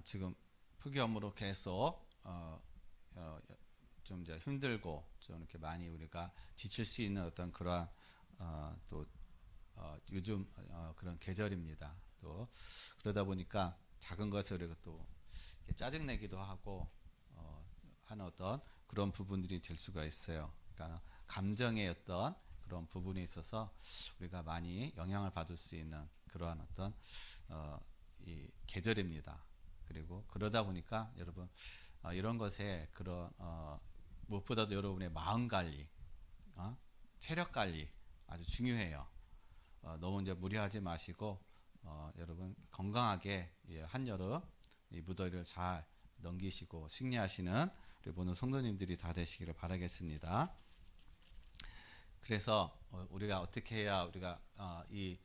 지금 흑염으로 계속 좀 이제 힘들고 좀 이렇게 많이 우리가 지칠 수 있는 어떤 그러한 또 요즘 그런 계절입니다. 또 그러다 보니까 작은 것을 우리가 또 짜증내기도 하고 하는 어떤 그런 부분들이 될 수가 있어요. 그러니까 감정의 어떤 그런 부분에 있어서 우리가 많이 영향을 받을 수 있는 그러한 어떤 이 계절입니다. 그리고 그러다 보니까 여러분 이런 것에 그런 무엇보다도 여러분의 마음 관리, 체력 관리 아주 중요해요. 너무 이제 무리하지 마시고 여러분 건강하게 한여름 이 무더위를 잘 넘기시고 승리하시는 우리 모든 성도님들이 다 되시기를 바라겠습니다. 그래서 우리가 어떻게 해야 우리가 이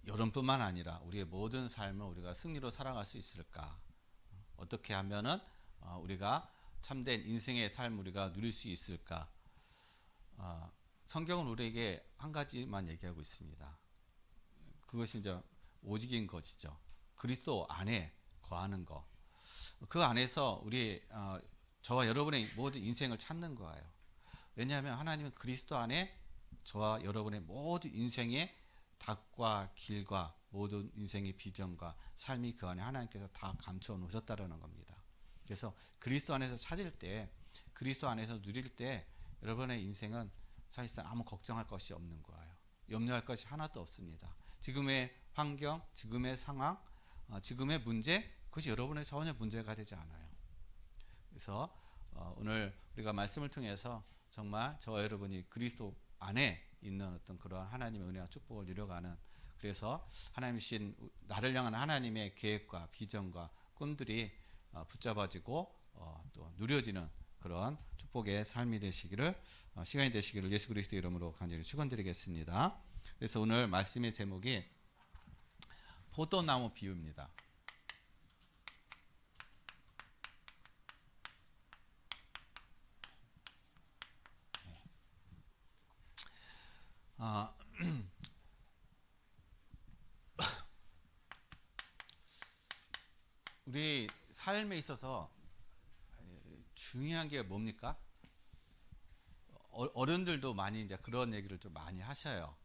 여름뿐만 아니라 우리의 모든 삶을 우리가 승리로 살아갈 수 있을까? 어떻게 하면은 우리가 참된 인생의 삶 우리가 누릴 수 있을까? 성경은 우리에게 한 가지만 얘기하고 있습니다. 그것이 이제 오직인 것이죠. 그리스도 안에 거하는 것. 그 안에서 우리 저와 여러분의 모든 인생을 찾는 거예요. 왜냐하면 하나님은 그리스도 안에 저와 여러분의 모든 인생의 닭과 길과 모든 인생의 비전과 삶이 그 안에 하나님께서 다 감추어 놓으셨다는 겁니다. 그래서 그리스도 안에서 찾을 때, 그리스도 안에서 누릴 때 여러분의 인생은 사실상 아무 걱정할 것이 없는 거예요. 염려할 것이 하나도 없습니다. 지금의 환경, 지금의 상황, 지금의 문제, 그것이 여러분의 전혀 문제가 되지 않아요. 그래서 오늘 우리가 말씀을 통해서 정말 저와 여러분이 그리스도 안에 있는 어떤 그러한 하나님의 은혜와 축복을 누려가는, 그래서 하나님 주신 나를 향한 하나님의 계획과 비전과 꿈들이 붙잡아지고 또 누려지는 그런 축복의 삶이 되시기를, 시간이 되시기를 예수 그리스도 이름으로 간절히 축원드리겠습니다. 그래서 오늘 말씀의 제목이 포도나무 비유입니다. 우리 삶에 있어서 중요한 게 뭡니까? 어른들도 많이 이제 그런 얘기를 좀 많이 하셔요.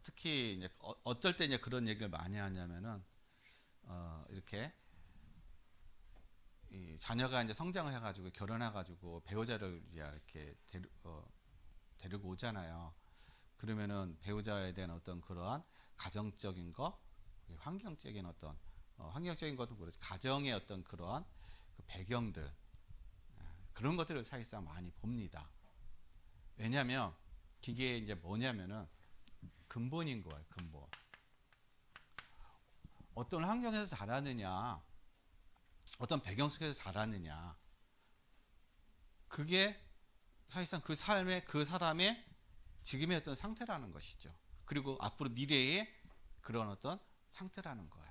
특히 이제 어떨 때 이제 그런 얘기를 많이 하냐면은 이렇게 이 자녀가 이제 성장을 해가지고 결혼해가지고 배우자를 이제 이렇게 데리고 오잖아요. 그러면은 배우자에 대한 어떤 그러한 가정적인 거, 환경적인 어떤 환경적인 것도 그렇지, 가정의 어떤 그러한 그 배경들, 그런 것들을 사실상 많이 봅니다. 왜냐하면 그게 이제 뭐냐면은 근본인 거예요. 근본. 어떤 환경에서 자라느냐, 어떤 배경 속에서 자라느냐, 그게 사실상 그 삶의, 그 사람의 지금의 어떤 상태라는 것이죠. 그리고 앞으로 미래의 그런 어떤 상태라는 거예요.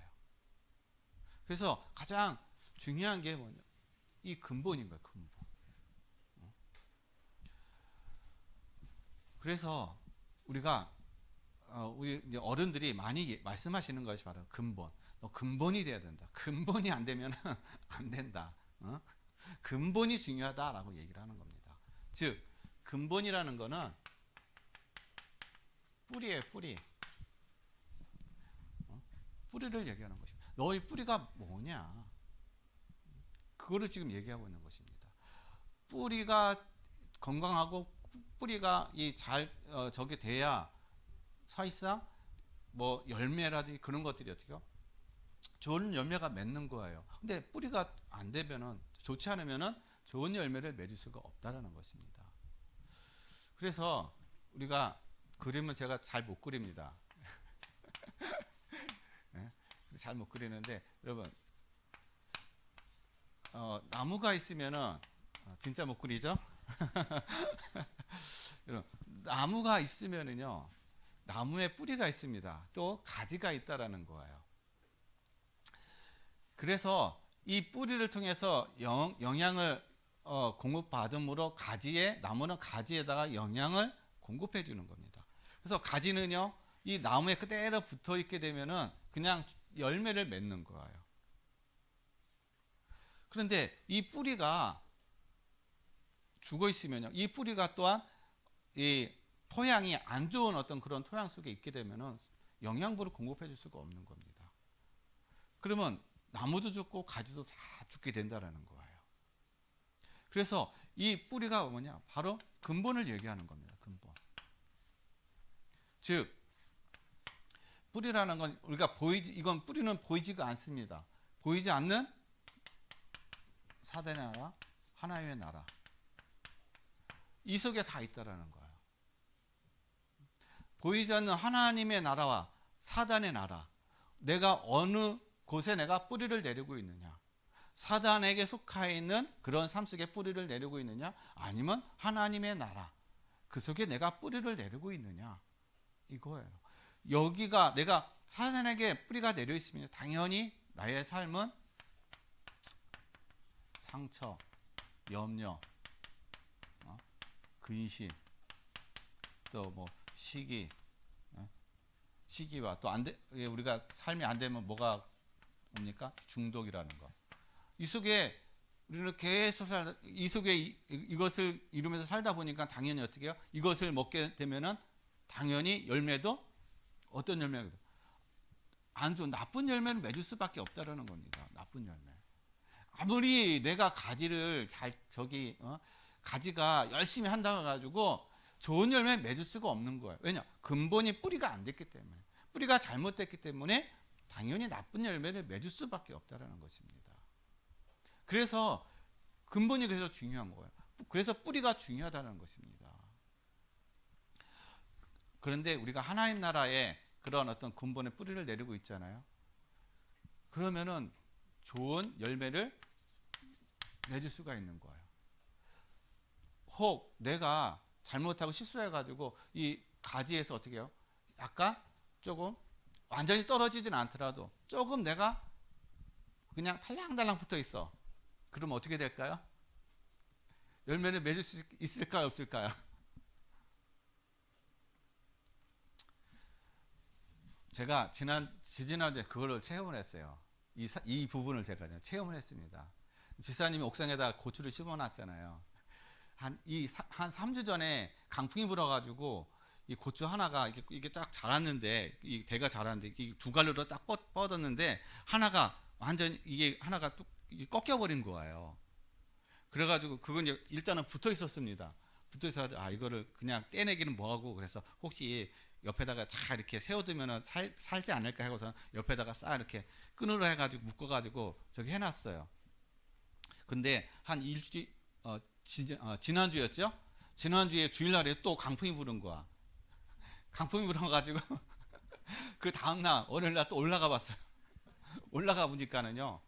그래서 가장 중요한 게 뭐냐, 이 근본인 거예요. 근본. 그래서 우리가 우리 이제 어른들이 많이 말씀하시는 것이 바로 근본. 너 근본이 돼야 된다. 근본이 안 되면 안 된다. 근본이 중요하다라고 얘기를 하는 겁니다. 즉 근본이라는 거는 뿌리예요. 뿌리. 뿌리를 얘기하는 것입니다. 너의 뿌리가 뭐냐? 그거를 지금 얘기하고 있는 것입니다. 뿌리가 건강하고 뿌리가 저게 돼야 사실상 뭐 열매라든지 그런 것들이 어떻게요? 좋은 열매가 맺는 거예요. 근데 뿌리가 안 되면은, 좋지 않으면은 좋은 열매를 맺을 수가 없다라는 것입니다. 그래서 우리가 그림은 제가 잘 못 그립니다. 네? 잘 못 그리는데 여러분 나무가 있으면은 진짜 못 그리죠? 여러분 나무가 있으면은요, 나무에 뿌리가 있습니다. 또 가지가 있다라는 거예요. 그래서 이 뿌리를 통해서 영양을 공급받음으로 나무는 가지에다가 영양을 공급해 주는 겁니다. 그래서 가지는요, 이 나무에 그대로 붙어 있게 되면은 그냥 열매를 맺는 거예요. 그런데 이 뿌리가 죽어 있으면요, 이 뿌리가 또한 이 토양이 안 좋은 어떤 그런 토양 속에 있게 되면은 영양분을 공급해 줄 수가 없는 겁니다. 그러면 나무도 죽고 가지도 다 죽게 된다라는 거예요. 그래서 이 뿌리가 뭐냐? 바로 근본을 얘기하는 겁니다. 근본. 즉 뿌리라는 건 우리가 이건 뿌리는 보이지가 않습니다. 보이지 않는 사단의 나라, 하나님의 나라. 이 속에 다 있다라는 거예요. 보이지 않는 하나님의 나라와 사단의 나라. 내가 어느 곳에 내가 뿌리를 내리고 있느냐. 사단에게 속해 있는 그런 삶 속에 뿌리를 내리고 있느냐, 아니면 하나님의 나라 그 속에 내가 뿌리를 내리고 있느냐, 이거예요. 여기가 내가 사단에게 뿌리가 내려 있으면 당연히 나의 삶은 상처, 염려, 근심, 또 뭐 시기와 또 우리가 삶이 안 되면 뭐가 옵니까? 중독이라는 거. 이 속에 우리는 계속 이 속에 이것을 이루면서 살다 보니까 당연히 어떻게 해요? 이것을 먹게 되면은 당연히 열매도 어떤 열매도 안 좋은 나쁜 열매를 맺을 수밖에 없다라는 겁니다. 나쁜 열매. 아무리 내가 가지를 가지가 열심히 한다고 가지고 좋은 열매 맺을 수가 없는 거예요. 왜냐? 근본이 뿌리가 안 됐기 때문에, 뿌리가 잘못됐기 때문에 당연히 나쁜 열매를 맺을 수밖에 없다라는 것입니다. 그래서 근본이 그래서 중요한 거예요. 그래서 뿌리가 중요하다는 것입니다. 그런데 우리가 하나님 나라에 그런 어떤 근본의 뿌리를 내리고 있잖아요. 그러면은 좋은 열매를 맺을 수가 있는 거예요. 혹 내가 잘못하고 실수해가지고 이 가지에서 어떻게 해요? 약간 조금 완전히 떨어지진 않더라도 조금 내가 그냥 탈랑달랑 붙어 있어. 그러면 어떻게 될까요? 열매를 맺을 수 있을까요? 없을까요? 제가 지지난주에 그거를 체험을 했어요. 이 부분을 제가 체험을 했습니다. 지사님이 옥상에다 고추를 심어놨잖아요. 한 3주 전에 강풍이 불어가지고 이 고추 하나가 이게 딱 자랐는데, 이 대가 자랐는데 이 두 갈로로 딱 뻗었는데 하나가 완전히 이게 하나가 뚝 꺾여버린 거예요. 그래가지고 그건 이제 일단은 붙어 있었습니다. 붙어 있어서 이거를 그냥 떼내기는 뭐하고, 그래서 혹시 옆에다가 잘 이렇게 세워두면 살지 않을까 하고서 옆에다가 싹 이렇게 끈으로 해가지고 묶어가지고 저기 해놨어요. 근데 한 일주일 지난주였죠? 지난주에 주일날에 또 강풍이 부른 거야. 강풍이 불어가지고 그 다음날 월요일날 또 올라가 봤어요. 올라가 보니까는요,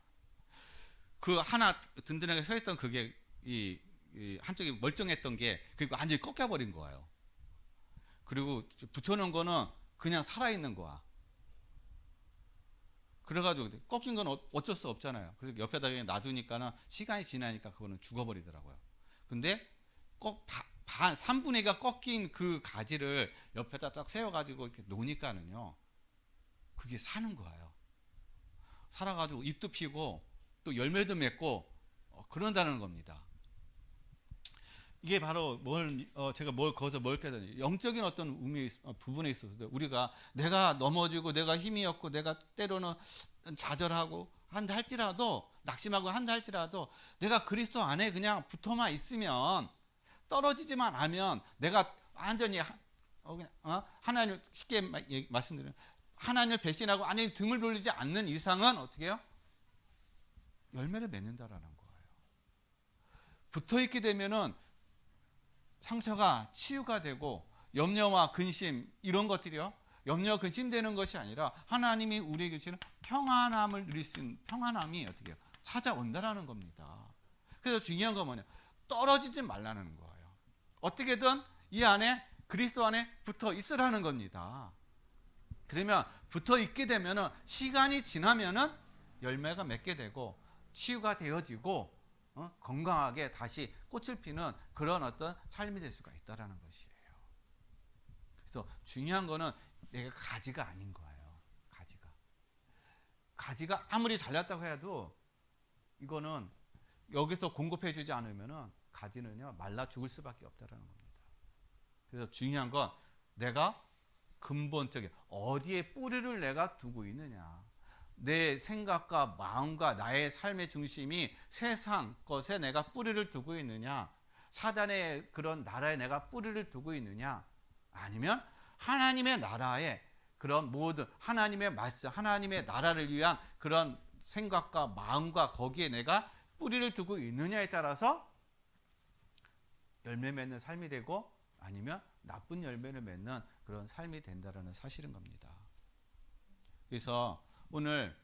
그 하나 든든하게 서 있던 그게 이 한쪽이 멀쩡했던 게 그리고 완전히 꺾여버린 거예요. 그리고 붙여놓은 거는 그냥 살아있는 거야. 그래가지고 꺾인 건 어쩔 수 없잖아요. 그래서 옆에다 그냥 놔두니까는 시간이 지나니까 그거는 죽어버리더라고요. 근데 꼭 3분의 2가 꺾인 그 가지를 옆에다 딱 세워가지고 이렇게 놓으니까는요, 그게 사는 거예요. 살아가지고 잎도 피고 또 열매도 맺고 그런다는 겁니다. 이게 바로 제가 거기서 뭘 깨달았냐, 영적인 어떤 부분에 있어서도 우리가 내가 넘어지고 내가 힘이 없고 내가 때로는 좌절하고 한다 할지라도, 낙심하고 한다 할지라도 내가 그리스도 안에 그냥 붙어만 있으면, 떨어지지만 않으면, 내가 완전히 하나님을 쉽게 말씀드리면 하나님을 배신하고 완전히 등을 돌리지 않는 이상은 어떻게 해요? 열매를 맺는다라는 거예요. 붙어있게 되면은 상처가 치유가 되고, 염려와 근심 이런 것들이요, 염려 근심 되는 것이 아니라 하나님이 우리에게 주시는 평안함을 누릴 수 있는 평안함이 어떻게 해요? 찾아온다라는 겁니다. 그래서 중요한 건 뭐냐, 떨어지지 말라는 거예요. 어떻게든 이 안에 그리스도 안에 붙어 있으라는 겁니다. 그러면 붙어 있게 되면은 시간이 지나면은 열매가 맺게 되고 치유가 되어지고 건강하게 다시 꽃을 피는 그런 어떤 삶이 될 수가 있다라는 것이에요. 그래서 중요한 거는 내가 가지가 아닌 거예요. 가지가 아무리 잘났다고 해도 이거는 여기서 공급해 주지 않으면은 가지는요 말라 죽을 수밖에 없다라는 겁니다. 그래서 중요한 건 내가 근본적인 어디에 뿌리를 내가 두고 있느냐. 내 생각과 마음과 나의 삶의 중심이 세상 것에 내가 뿌리를 두고 있느냐, 사단의 그런 나라에 내가 뿌리를 두고 있느냐, 아니면 하나님의 나라에 그런 모든 하나님의 말씀, 하나님의 나라를 위한 그런 생각과 마음과 거기에 내가 뿌리를 두고 있느냐에 따라서 열매 맺는 삶이 되고 아니면 나쁜 열매를 맺는 그런 삶이 된다라는 사실인 겁니다. 그래서 오늘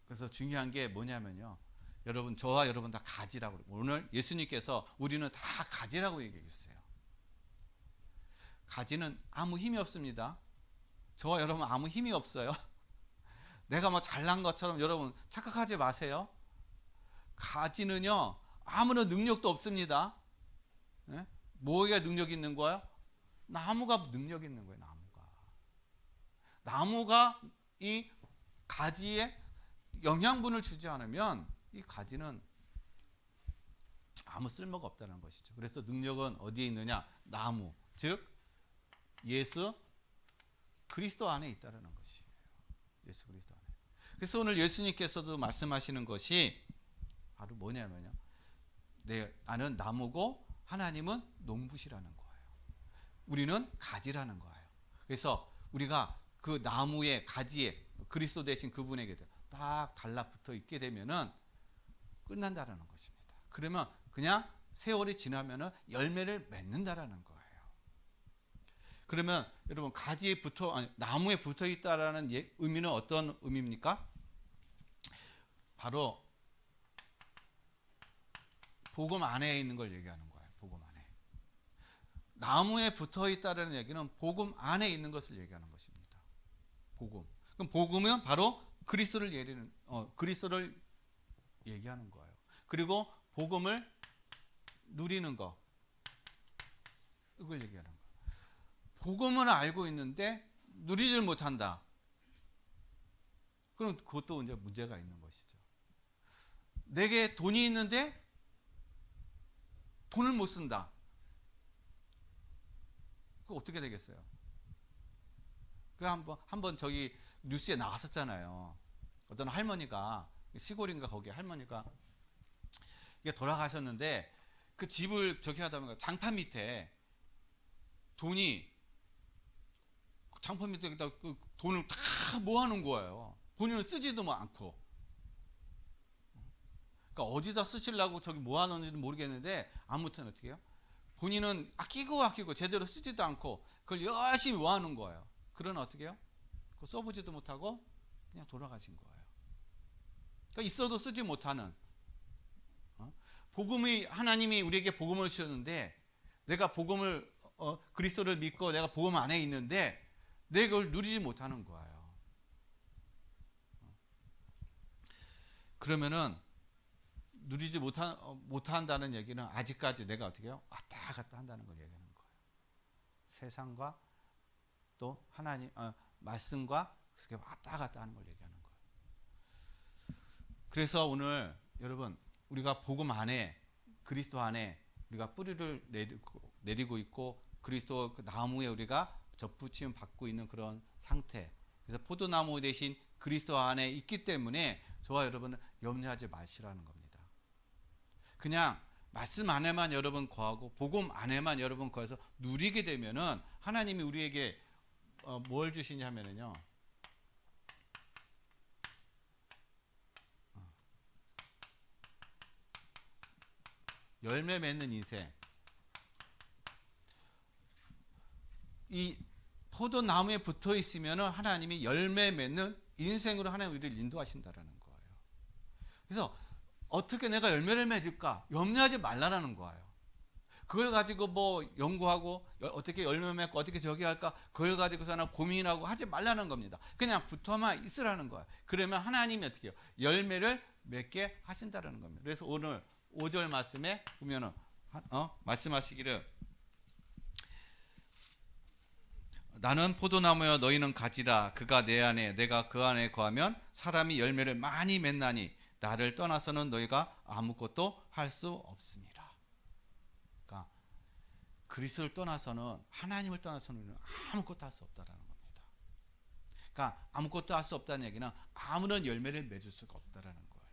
그래서 중요한 게 뭐냐면요, 여러분 저와 여러분 다 가지라고 오늘 예수님께서 우리는 다 가지라고 얘기했어요. 가지는 아무 힘이 없습니다. 저와 여러분 아무 힘이 없어요. 내가 뭐 잘난 것처럼 여러분 착각하지 마세요. 가지는요 아무런 능력도 없습니다. 네? 뭐가 능력 있는 거예요? 나무가 능력 있는 거예요. 나무가 이 가지에 영양분을 주지 않으면 이 가지는 아무 쓸모가 없다는 것이죠. 그래서 능력은 어디에 있느냐? 나무, 즉 예수 그리스도 안에 있다는 것이에요. 예수 그리스도 안에. 그래서 오늘 예수님께서도 말씀하시는 것이 바로 뭐냐면요, 나는 나무고 하나님은 농부시라는 거예요. 우리는 가지라는 거예요. 그래서 우리가 그 나무의 가지에 그리스도 대신 그분에게 딱 달라붙어 있게 되면은 끝난다라는 것입니다. 그러면 그냥 세월이 지나면은 열매를 맺는다라는 거예요. 그러면 여러분 가지에 나무에 붙어 있다라는 의미는 어떤 의미입니까? 바로 복음 안에 있는 걸 얘기하는 거예요. 복음 안에. 나무에 붙어 있다라는 얘기는 복음 안에 있는 것을 얘기하는 것입니다. 복음. 그럼 복음은 바로 그리스도를 얘기하는 거예요. 그리고 복음을 누리는 거, 이걸 얘기하는 거예요. 복음을 알고 있는데 누리질 못한다. 그럼 그것도 이제 문제가 있는 것이죠. 내게 돈이 있는데 돈을 못 쓴다. 그거 어떻게 되겠어요? 그 한번 저기 뉴스에 나왔었잖아요. 어떤 할머니가 시골인가 거기 할머니가 이게 돌아가셨는데 그 집을 저기 하다 보니까 장판 밑에 장판 밑에다 그 돈을 다 모아놓은 거예요. 본인은 쓰지도 않고. 그러니까 어디다 쓰시려고 저기 모아놓는지는 모르겠는데 아무튼 어떻게 해요? 본인은 아끼고 제대로 쓰지도 않고 그걸 열심히 모아놓은 거예요. 그러나 어떻게 해요? 그거 써보지도 못하고 그냥 돌아가신 거예요. 그러니까 있어도 쓰지 못하는, 하나님이 우리에게 복음을 주셨는데 내가 복음을 그리스도를 믿고 내가 복음 안에 있는데 내가 그걸 누리지 못하는 거예요. 그러면은 누리지 못한다는 얘기는 아직까지 내가 어떻게 해요? 왔다 갔다 한다는 걸 얘기하는 거예요. 세상과 또 하나님 말씀과 그렇게 왔다 갔다 하는 걸 얘기하는 거예요. 그래서 오늘 여러분 우리가 복음 안에 그리스도 안에 우리가 뿌리를 내리고 있고 그리스도 그 나무에 우리가 접붙임 받고 있는 그런 상태. 그래서 포도나무 대신 그리스도 안에 있기 때문에 저와 여러분은 염려하지 마시라는 겁니다. 그냥 말씀 안에만 여러분 거하고 복음 안에만 여러분 거해서 누리게 되면은 하나님이 우리에게 뭘 주시냐면요. 열매 맺는 인생. 이 포도나무에 붙어 있으면은 하나님이 열매 맺는 인생으로 하나님 우리를 인도하신다라는 거예요. 그래서 어떻게 내가 열매를 맺을까 염려하지 말라라는 거예요. 그걸 가지고 뭐 연구하고 어떻게 열매 맺고 어떻게 저기 할까 그걸 가지고서는 고민하고 하지 말라는 겁니다. 그냥 붙어만 있으라는 거예요. 그러면 하나님이 어떻게 해요? 열매를 맺게 하신다라는 겁니다. 그래서 오늘 5절 말씀에 보면은 말씀하시기를 나는 포도나무여 너희는 가지라 그가 내 안에 내가 그 안에 거하면 사람이 열매를 많이 맺나니 나를 떠나서는 너희가 아무것도 할 수 없습니다. 그러니까 그리스도를 떠나서는, 하나님을 떠나서는 우리는 아무것도 할 수 없다라는 겁니다. 그러니까 아무것도 할 수 없다는 얘기는 아무런 열매를 맺을 수가 없다라는 거예요.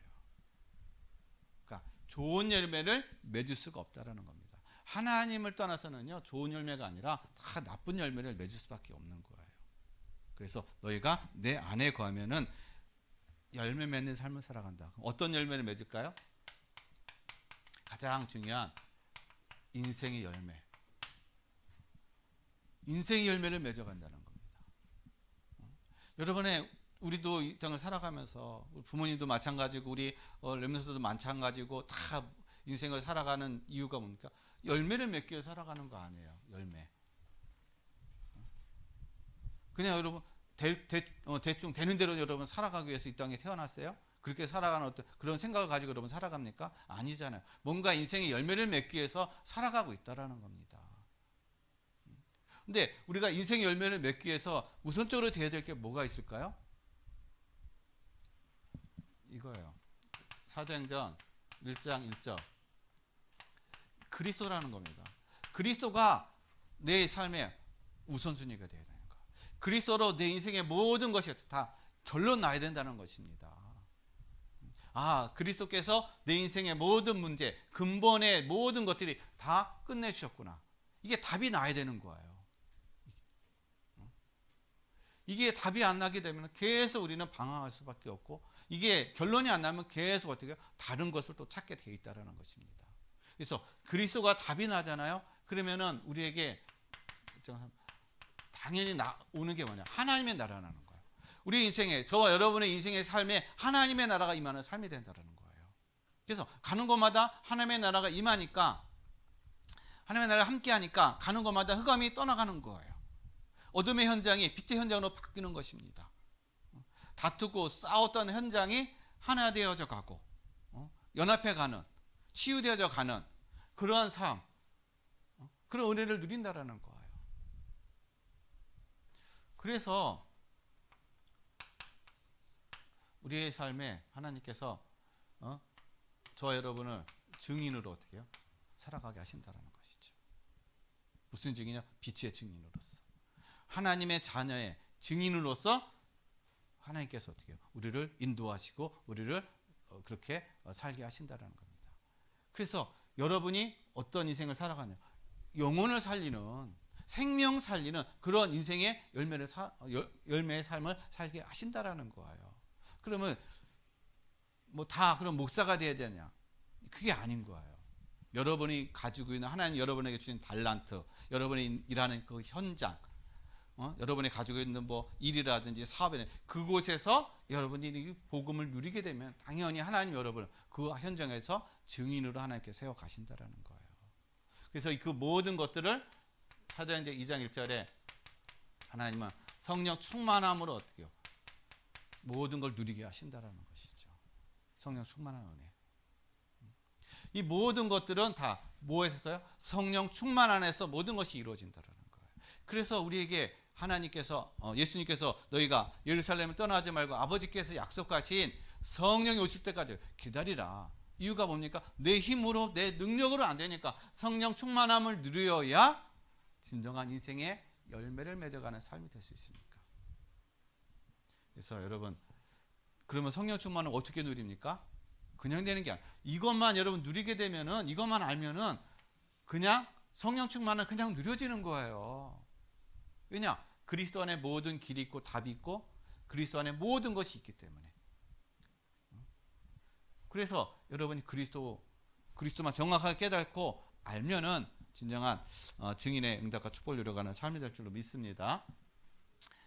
그러니까 좋은 열매를 맺을 수가 없다라는 겁니다. 하나님을 떠나서는요, 좋은 열매가 아니라 다 나쁜 열매를 맺을 수밖에 없는 거예요. 그래서 너희가 내 안에 거하면은 열매 맺는 삶을 살아간다. 어떤 열매를 맺을까요? 가장 중요한 인생의 열매. 인생의 열매를 맺어간다는 겁니다. 여러분의 우리도 이 땅을 살아가면서 부모님도 마찬가지고 우리 렘넌트도 마찬가지고 다 인생을 살아가는 이유가 뭡니까? 열매를 맺기 위해 살아가는 거 아니에요. 열매. 그냥 여러분 대충 되는 대로 여러분 살아가기 위해서 이 땅에 태어났어요? 그렇게 살아가는 어떤 그런 생각을 가지고 여러분 살아갑니까? 아니잖아요. 뭔가 인생의 열매를 맺기 위해서 살아가고 있다라는 겁니다. 근데 우리가 인생의 열매를 맺기 위해서 우선적으로 돼야 될 게 뭐가 있을까요? 이거예요. 사도행전 1장 1절. 그리스도라는 겁니다. 그리스도가 내 삶의 우선순위가 되어야 되는 거예요. 그리스도로 내 인생의 모든 것이 다 결론 나야 된다는 것입니다. 아, 그리스도께서 내 인생의 모든 문제, 근본의 모든 것들이 다 끝내주셨구나. 이게 답이 나야 되는 거예요. 이게 답이 안 나게 되면 계속 우리는 방황할 수밖에 없고, 이게 결론이 안 나면 계속 어떻게 다른 것을 또 찾게 돼 있다는 것입니다. 그래서 그리스도가 답이 나잖아요. 그러면은 우리에게 당연히 오는 게 뭐냐? 하나님의 나라라는 거예요. 우리 인생에, 저와 여러분의 인생의 삶에 하나님의 나라가 임하는 삶이 된다는 거예요. 그래서 가는 곳마다 하나님의 나라가 임하니까, 하나님의 나라가 함께하니까 가는 곳마다 흑암이 떠나가는 거예요. 어둠의 현장이 빛의 현장으로 바뀌는 것입니다. 다투고 싸웠던 현장이 하나 되어져 가고, 연합해 가는, 치유되어져 가는 그러한 삶, 그런 은혜를 누린다라는 거예요. 그래서 우리의 삶에 하나님께서 저와 여러분을 증인으로 어떻게 해요? 살아가게 하신다라는 것이죠. 무슨 증인이요? 빛의 증인으로서, 하나님의 자녀의 증인으로서 하나님께서 어떻게 해요? 우리를 인도하시고 우리를 그렇게 살게 하신다라는 겁니다. 그래서 여러분이 어떤 인생을 살아가냐, 영혼을 살리는, 생명 살리는 그런 인생의 열매의 삶을 살게 하신다라는 거예요. 그러면 뭐 다 그럼 목사가 돼야 되냐? 그게 아닌 거예요. 여러분이 가지고 있는, 하나님 여러분에게 주신 달란트, 여러분이 일하는 그 현장, 여러분이 가지고 있는 뭐 일이라든지 사업이나 그곳에서 여러분이 복음을 누리게 되면 당연히 하나님 여러분을 그 현장에서 증인으로 하나님께 세워 가신다라는 거예요. 그래서 그 모든 것들을 사도행전 2장 1절에 하나님은 성령 충만함으로 어떻게 해요? 모든 걸 누리게 하신다라는 것이죠. 성령 충만한 은혜. 이 모든 것들은 다 뭐에서 써요? 성령 충만 안에서 모든 것이 이루어진다라는 거예요. 그래서 우리에게 하나님께서, 예수님께서 너희가 예루살렘을 떠나지 말고 아버지께서 약속하신 성령이 오실 때까지 기다리라. 이유가 뭡니까? 내 힘으로, 내 능력으로 안 되니까 성령 충만함을 누려야 진정한 인생의 열매를 맺어가는 삶이 될 수 있으니까. 그래서 여러분, 그러면 성령 충만을 어떻게 누립니까? 그냥 되는 게 아니라, 이것만 여러분 누리게 되면은, 이것만 알면은 그냥 성령 충만은 그냥 누려지는 거예요. 왜냐? 그리스도 안에 모든 길이 있고 답이 있고 그리스도 안에 모든 것이 있기 때문에. 그래서 여러분이 그리스도만 정확하게 깨닫고 알면은 진정한 증인의 응답과 축복을 누려가는 삶이 될 줄로 믿습니다.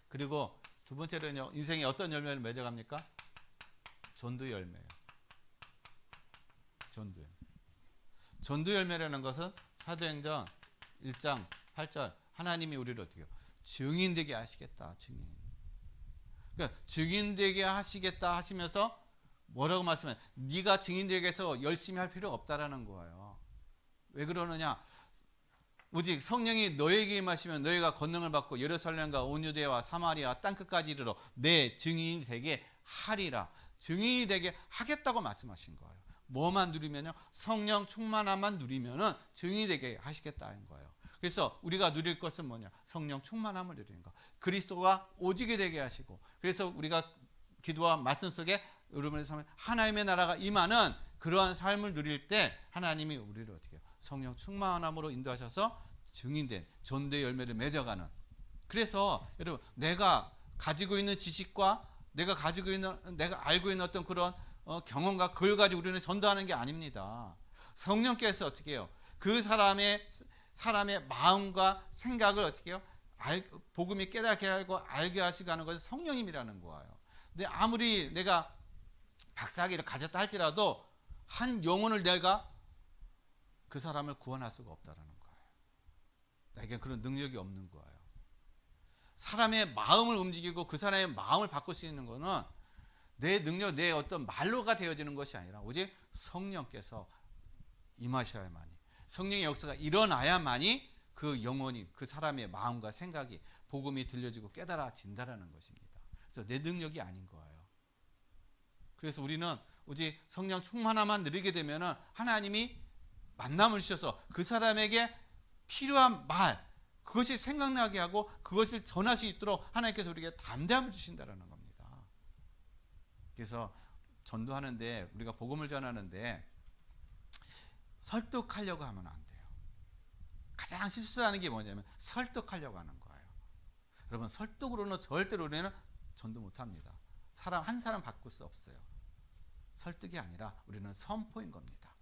그리고 두 번째로는요, 인생에 어떤 열매를 맺어갑니까? 전도 열매예요. 전도 열매. 전도 열매라는 것은 사도행전 1장 8절, 하나님이 우리를 어떻게 해요? 증인되게 하시겠다. 증인. 그러니까 증인되게 하시겠다 하시면서 뭐라고 말씀해요? 네가 증인되게 해서 열심히 할 필요가 없다라는 거예요. 왜 그러느냐? 오직 성령이 너에게 임하시면 너희가 권능을 받고 예루살렘과 온 유대와 사마리아 땅끝까지 이르러 내 증인이 되게 하리라. 증인이 되게 하겠다고 말씀하신 거예요. 뭐만 누리면요? 성령 충만함만 누리면은 증인이 되게 하시겠다는 거예요. 그래서 우리가 누릴 것은 뭐냐? 성령 충만함을 누리는 거. 그리스도가 오지게 되게 하시고, 그래서 우리가 기도와 말씀 속에 여러분의 삶에 하나님의 나라가 임하는 그러한 삶을 누릴 때 하나님이 우리를 어떻게 해요? 성령 충만함으로 인도하셔서 증인된 전도의 열매를 맺어가는. 그래서 여러분, 내가 가지고 있는 지식과 내가 알고 있는 어떤 그런 경험과 그걸 가지고 우리는 전도하는 게 아닙니다. 성령께서 어떻게 해요? 그 사람의 마음과 생각을 어떻게 해요? 복음이 깨닫게 하고 알게 하시고 하는 것이 성령님이라는 거예요. 근데 아무리 내가 박사학위를 가졌다 할지라도 한 영혼을 내가 그 사람을 구원할 수가 없다라는 거예요. 나에게 그런 능력이 없는 거예요. 사람의 마음을 움직이고 그 사람의 마음을 바꿀 수 있는 거는 내 능력, 내 어떤 말로가 되어지는 것이 아니라 오직 성령께서 임하셔야만이, 성령의 역사가 일어나야만이 그 영혼이, 그 사람의 마음과 생각이 복음이 들려지고 깨달아진다라는 것입니다. 그래서 내 능력이 아닌 거예요. 그래서 우리는 오직 성령 충만함만 누리게 되면은 하나님이 만남을 주셔서 그 사람에게 필요한 말, 그것이 생각나게 하고 그것을 전할 수 있도록 하나님께서 우리에게 담대함을 주신다라는 겁니다. 그래서 전도하는데, 우리가 복음을 전하는데 설득하려고 하면 안 돼요. 가장 실수하는 게 뭐냐면 설득하려고 하는 거예요. 여러분, 설득으로는 절대로 우리는 전도 못합니다. 한 사람 바꿀 수 없어요. 설득이 아니라 우리는 선포인 겁니다.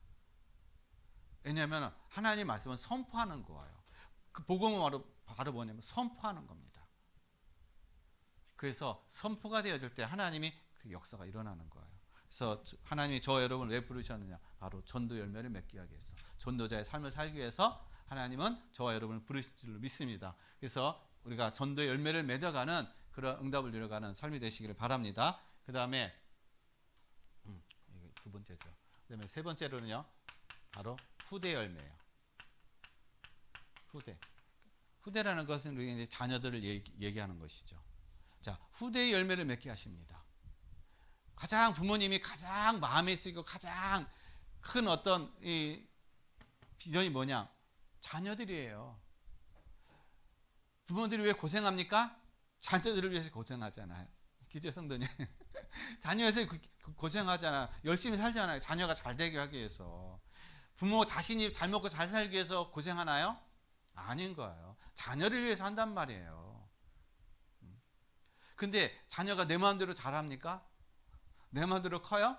왜냐하면 하나님 말씀은 선포하는 거예요. 그 복음은 바로 뭐냐면 선포하는 겁니다. 그래서 선포가 되어질 때 하나님이 그 역사가 일어나는 거예요. 그래서 하나님이 저 여러분을 왜 부르셨느냐? 바로 전도 열매를 맺게 하기 위해서, 전도자의 삶을 살기 위해서 하나님은 저와 여러분을 부르실 줄 믿습니다. 그래서 우리가 전도 열매를 맺어가는 그런 응답을 누려가는 삶이 되시기를 바랍니다. 그 다음에 두 번째죠. 그 다음에 세 번째로는요, 바로 후대 열매예요. 후대라는 것은 우리 이제 자녀들을 얘기하는 것이죠. 자, 후대의 열매를 맺게 하십니다. 부모님이 가장 마음에 쓰이고 가장 큰 어떤 이 비전이 뭐냐? 자녀들이에요. 부모들이 왜 고생합니까? 자녀들을 위해서 고생하잖아요. 기재 성도님. 자녀에서 고생하잖아. 열심히 살잖아요. 자녀가 잘 되게 하기 위해서. 부모 자신이 잘 먹고 잘 살기 위해서 고생하나요? 아닌 거예요. 자녀를 위해서 한단 말이에요. 근데 자녀가 내 마음대로 잘합니까? 내 마음대로 커요?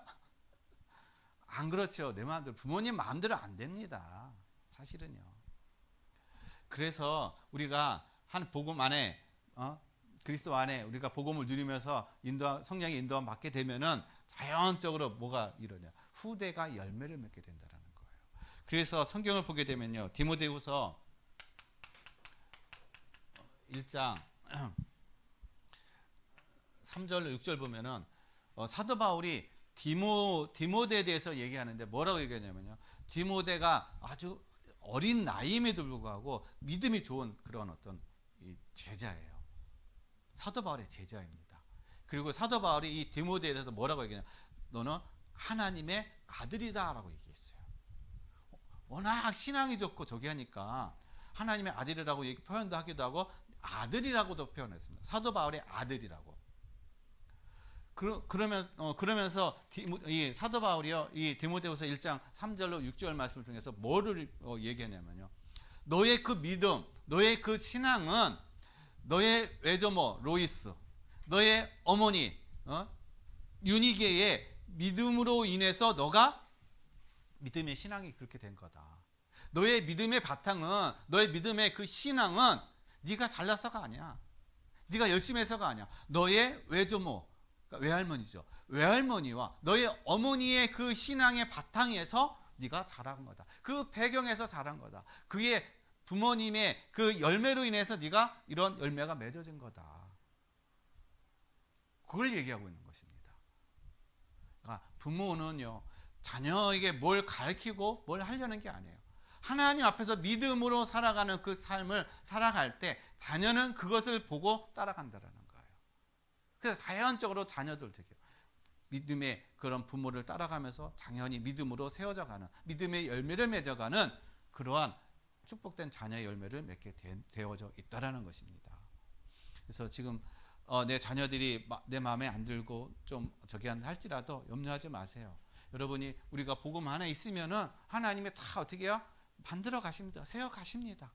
안 그렇죠. 내 마음대로, 부모님 마음대로 안 됩니다. 사실은요. 그래서 우리가 한 복음 안에, 그리스도 안에 우리가 복음을 누리면서 성령의 인도함 받게 되면은 자연적으로 뭐가 이러냐? 후대가 열매를 맺게 된다는 거예요. 그래서 성경을 보게 되면요, 디모데후서 1장 3절 6절 보면은 사도 바울이 디모데에 대해서 얘기하는데 뭐라고 얘기하냐면요, 디모데가 아주 어린 나이임에도 불구하고 믿음이 좋은 그런 어떤 제자예요. 사도 바울의 제자입니다. 그리고 사도 바울이 이 디모데에 대해서 뭐라고 얘기하냐, 너는 하나님의 아들이다 라고 얘기했어요. 워낙 신앙이 좋고 저기 하니까 하나님의 아들이라고 표현도 하기도 하고 아들이라고도 표현했습니다. 사도 바울의 아들이라고. 그러면서 이 사도 바울이요, 이 디모데후서 1장 3절로 6절 말씀을 통해서 뭐를 얘기하냐면요, 너의 그 믿음, 너의 그 신앙은 너의 외조모 로이스, 너의 어머니 유니게의 믿음으로 인해서 너가 믿음의 신앙이 그렇게 된 거다. 너의 믿음의 바탕은, 너의 믿음의 그 신앙은 네가 잘나서가 아니야. 네가 열심히 해서가 아니야. 너의 외조모, 그러니까 외할머니죠. 외할머니와 너의 어머니의 그 신앙의 바탕에서 네가 자란 거다. 그 배경에서 자란 거다. 그의 부모님의 그 열매로 인해서 네가 이런 열매가 맺어진 거다. 그걸 얘기하고 있는 것입니다. 그러니까 부모는요, 자녀에게 뭘 가르치고 뭘 하려는 게 아니에요. 하나님 앞에서 믿음으로 살아가는 그 삶을 살아갈 때 자녀는 그것을 보고 따라간다라는 거예요. 그래서 자연적으로 자녀들 되게 믿음의 그런 부모를 따라가면서 당연히 믿음으로 세워져가는, 믿음의 열매를 맺어가는 그러한 축복된 자녀의 열매를 맺게 되어져 있다라는 것입니다. 그래서 지금 내 자녀들이 내 마음에 안 들고 좀 저기 할지라도 염려하지 마세요. 여러분이 우리가 복음 안에 있으면은 하나님이 다 어떻게 해요? 만들어 가십니다. 세워 가십니다.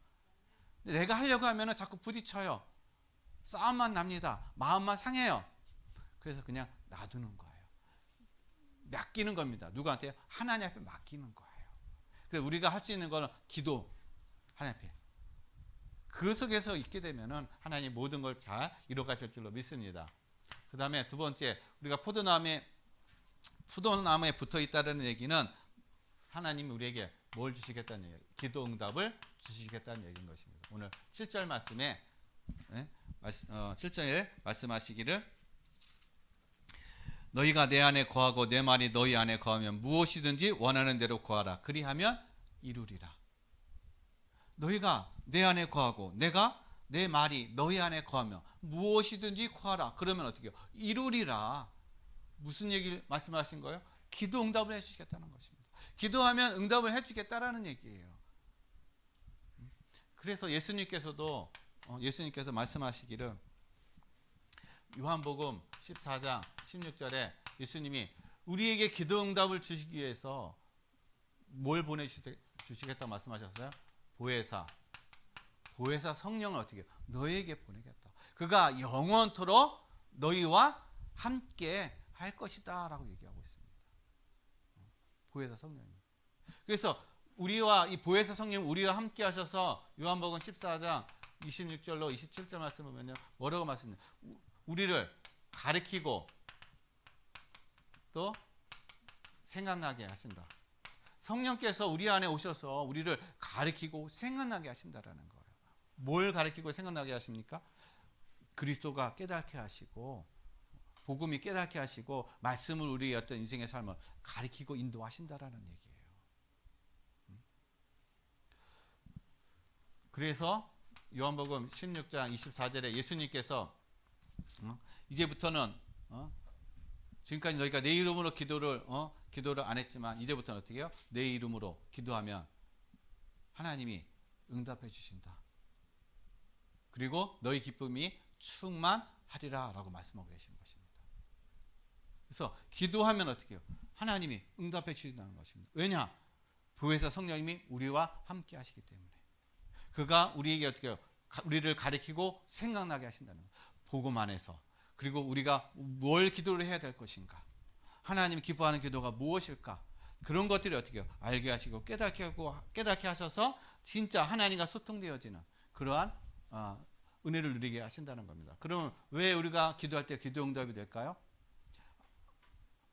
내가 하려고 하면은 자꾸 부딪혀요. 싸움만 납니다. 마음만 상해요. 그래서 그냥 놔두는 거예요. 맡기는 겁니다. 누구한테? 하나님 앞에 맡기는 거예요. 그래서 우리가 할 수 있는 거는 기도, 하나님 앞에. 그 속에서 있게 되면은 하나님 모든 걸 잘 이뤄 가실 줄로 믿습니다. 그 다음에 두 번째, 우리가 포도나무에 붙어 있다는 얘기는 하나님이 우리에게 뭘 주시겠다는 얘기예요. 기도 응답을 주시겠다는 얘기인 것입니다. 오늘 7절 말씀에 7절에 말씀하시기를 너희가 내 안에 거하고 내 말이 너희 안에 거하면 무엇이든지 원하는 대로 구하라. 그리하면 이루리라. 너희가 내 안에 거하고 내가 내 말이 너희 안에 거하면 무엇이든지 구하라. 그러면 어떻게 해요? 이루리라. 무슨 얘기를 말씀하신 거예요? 기도 응답을 해주시겠다는 것입니다. 기도하면 응답을 해주겠다라는 얘기예요. 그래서 예수님께서 말씀하시기를 요한복음 14장 16절에 예수님이 우리에게 기도 응답을 주시기 위해서 뭘 보내주시겠다 말씀하셨어요? 보혜사 성령을 어떻게 해요? 너희에게 보내겠다. 그가 영원토록 너희와 함께 할 것이다 라고 얘기하고 있습니다. 보혜사 성령님. 그래서 우리와 이 보혜사 성령 우리와 함께 하셔서 요한복음 14장 26절로 27절 말씀을 보면요. 뭐라고 말씀해요? 우리를 가리키고 또 생각나게 하신다. 성령께서 우리 안에 오셔서 우리를 가리키고 생각나게 하신다라는 거예요. 뭘 가리키고 생각나게 하십니까? 그리스도가 깨닫게 하시고 복음이 깨닫게 하시고 말씀을 우리의 어떤 인생의 삶을 가리키고 인도하신다라는 얘기예요. 그래서 요한복음 16장 24절에 예수님께서 이제부터는 지금까지 너희가 내 이름으로 기도를 안 했지만 이제부터는 어떻게 해요? 내 이름으로 기도하면 하나님이 응답해 주신다. 그리고 너희 기쁨이 충만하리라 라고 말씀하고 계신 것입니다. 그래서 기도하면 어떻게 해요? 하나님이 응답해 주신다는 것입니다. 왜냐? 보혜사 성령님이 우리와 함께 하시기 때문에. 그가 우리에게 어떻게 해요? 우리를 가리키고 생각나게 하신다는 거예요. 복음 안에서. 그리고 우리가 뭘 기도를 해야 될 것인가? 하나님이 기뻐하는 기도가 무엇일까? 그런 것들이 어떻게 해요? 알게 하시고 깨닫게 하셔서 진짜 하나님과 소통되어지는 그러한 은혜를 누리게 하신다는 겁니다. 그러면 왜 우리가 기도할 때 기도 응답이 될까요?